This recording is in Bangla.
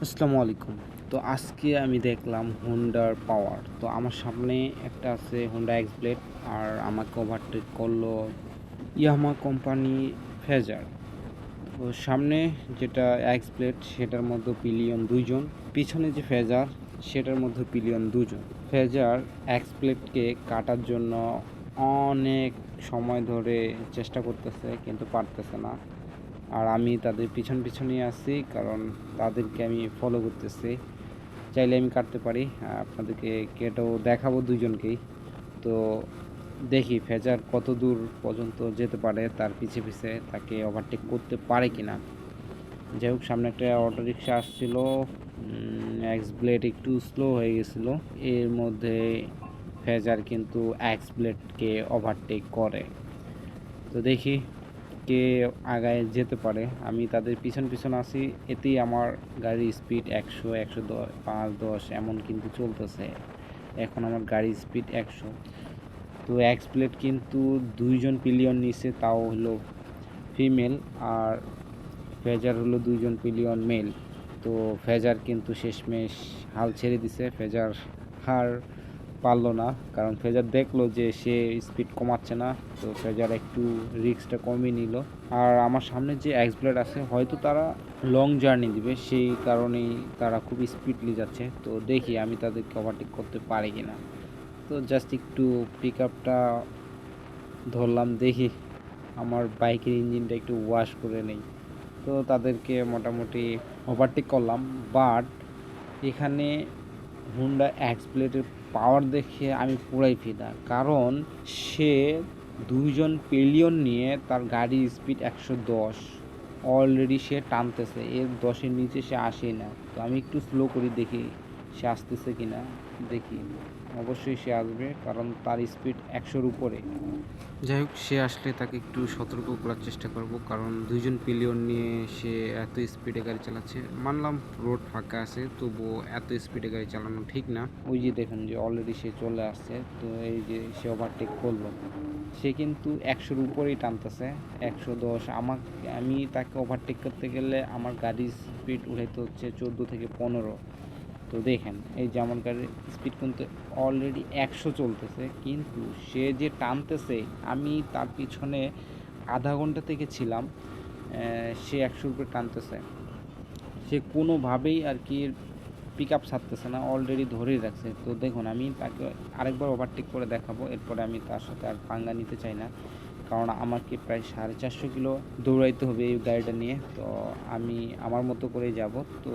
আসসালামু আলাইকুম। তো আজকে আমি দেখলাম হোন্ডার পাওয়ার। তো আমার সামনে একটা আছে হোন্ডা এক্স ব্লেড, আর আমাকে ওভারটেক করলো ইয়ামাহা কোম্পানি ফেজার। তো সামনে যেটা এক্স ব্লেড সেটার মধ্যে পিলিয়ন ২ জন, পিছনে যে ফেজার সেটার মধ্যে পিলিয়ন ২ জন। ফেজার এক্স ব্লেডকে কাটার জন্য অনেক সময় ধরে চেষ্টা করতেছে কিন্তু পারতেছে না। আর আমি তাদের পিছনেই আছি, কারণ তাদেরকে আমি ফলো করতেছি। চাইলে আমি কাটতে পারি, আপনাদেরকে কেটেও দেখাবো দুইজনকেই। তো দেখি ফেজার কত দূর পর্যন্ত যেতে পারে, তার পিছে পিছে তাকে ওভারটেক করতে পারে কিনা। যাই হোক, সামনে একটা অটোরিকশা আসছিল, এক্স ব্লেড একটু স্লো হয়ে গেছিল। এর মধ্যে ফেজার কিন্তু এক্স ব্লেডকে ওভারটেক করে। তো দেখি কে আগায় যেতে পারে। আমি তাদের পিছন আছি, এতেই আমার গাড়ির স্পিড ১০০, ১০০, ৫, ১০ এমন কিন্তু চলতেছে। এখন আমার গাড়ির স্পিড ১০০। তো এক্স প্লেট কিন্তু ২ জন পিলিয়ন নিছে, তাও হলো ফিমেল, আর ফেজার হলো ২ জন পিলিয়ন মেল। তো ফেজার কিন্তু শেষমেশ হাল ছেড়ে দিছে। ফেজার আর পারলো না, কারণ ফেজার দেখলো যে সে স্পিড কমাচ্ছে না। তো ফেজার একটু রিস্কটা কমিয়ে নিল। আর আমার সামনে যে এক্স ব্লেড আছে, হয়তো তারা লং জার্নি দিবে, সেই কারণেই তারা খুব স্পিডলি যাচ্ছে। তো দেখি আমি তাদেরকে ওভারটেক করতে পারি কিনা। তো জাস্ট একটু পিক আপটা ধরলাম, দেখি আমার বাইকের ইঞ্জিনটা একটু ওয়াশ করে নেই। তো তাদেরকে মোটামুটি ওভারটেক করলাম। বাট এখানে হুন্ডা এক্স ব্লেডের পাওয়ার দেখে আমি পুরাই ফিদা, কারণ সে ২ জন পিলিয়ন নিয়ে তার গাড়ির স্পিড ১১০, অলরেডি সে টানতেছে, এর ১০-এর নিচে সে আসেই না। তো আমি একটু স্লো করি, দেখি সে আসতেছে কিনা। দেখি, অবশ্যই সে আসবে, কারণ তার স্পিড ১০০-র উপরে। যাই হোক, সে আসলে তাকে একটু সতর্ক করার চেষ্টা করব, কারণ ২ জন পিলিয়ন নিয়ে সে এত স্পিডে গাড়ি চালাচ্ছে। মানলাম রোড ফাঁকা আছে, তবুও এত স্পিডে গাড়ি চালানো ঠিক না। ওই যে দেখুন যে অলরেডি সে চলে আসছে। তো এই যে সে ওভারটেক করলো, সে কিন্তু ১০০-র উপরেই টানতেছে, ১১০। আমি তাকে ওভারটেক করতে গেলে আমার গাড়ির স্পিড উঠাইতে হচ্ছে ১৪ থেকে ১৫। তো দেখেন, এই যে আমার গাড়ির স্পিড কিন্তু অলরেডি ১০০ চলতেছে, কিন্তু সে যে টানতেছে, আমি তার পিছনে আধা ঘন্টা থেকে ছিলাম, সে ১০০-র উপরে টানতেছে। সে কোনোভাবেই আর কি পিক আপ ছাড়তেছে না, অলরেডি ধরেই রাখছে। তো দেখুন, আমি তাকে আরেকবার ওভারটেক করে দেখাবো, এরপরে আমি তার সাথে আর পাঙ্গা নিতে চাই না, কারণ আমাকে প্রায় 450 কিলো দৌড়াইতে হবে এই গাড়িটা নিয়ে। তো আমি আমার মতো করেই যাব। তো